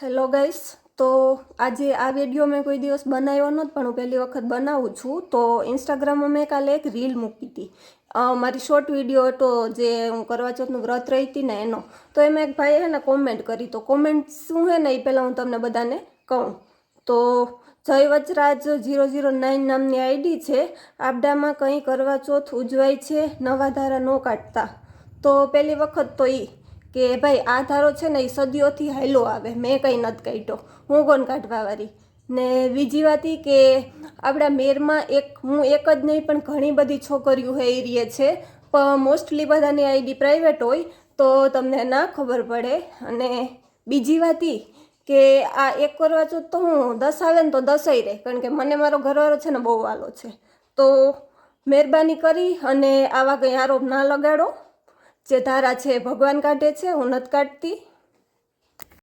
Hello guys, તો આજે આ વિડીયો મેં કોઈ દિવસ બનાવ્યો નહોતો, પણ હું પહેલી વખત બનાવું છું. તો ઇન્સ્ટાગ્રામમાં મેં કાલે એક રીલ મૂકી હતી. મારી શોર્ટ વિડીયો હતો જે હું કરવા ચોથનું વ્રત રહી હતી ને એનો. તો એમાં એક ભાઈએ ને કોમેન્ટ કરી. તો કોમેન્ટ શું છે ને એ પહેલાં હું તમને બધાને કહું. તો જય વચરાજ 009 નામની આઈડી છે. આપડામાં કંઈ કરવા ચોથ ઉજવાય છે, નવા ધારા ન કાઢતા. તો પહેલી વખત તો કે ભાઈ આ ધારો છે ને એ સદીઓથી હાયલો આવે, મેં કંઈ નથી કાઢ્યો, હું કોણ કાઢવાવાળી. ને બીજી વાત એ કે આપણા મેરમાં હું એક જ નહીં પણ ઘણી બધી છોકરીઓ હે એ રહે છે, પણ મોસ્ટલી બધાની આઈડી પ્રાઇવેટ હોય તો તમને ના ખબર પડે. અને બીજી વાત એ કે આ એક કરવા ચોથ તો હું 10 આવે ને તો 10ય રહે, કારણ કે મને મારો ઘરવાળો છે ને બહુ વાલો છે. તો મહેરબાની કરી અને આવા કંઈ આરોપ ના લગાડો. જે ધારા છે ભગવાન કાઢે છે, હું નથી કાઢતી.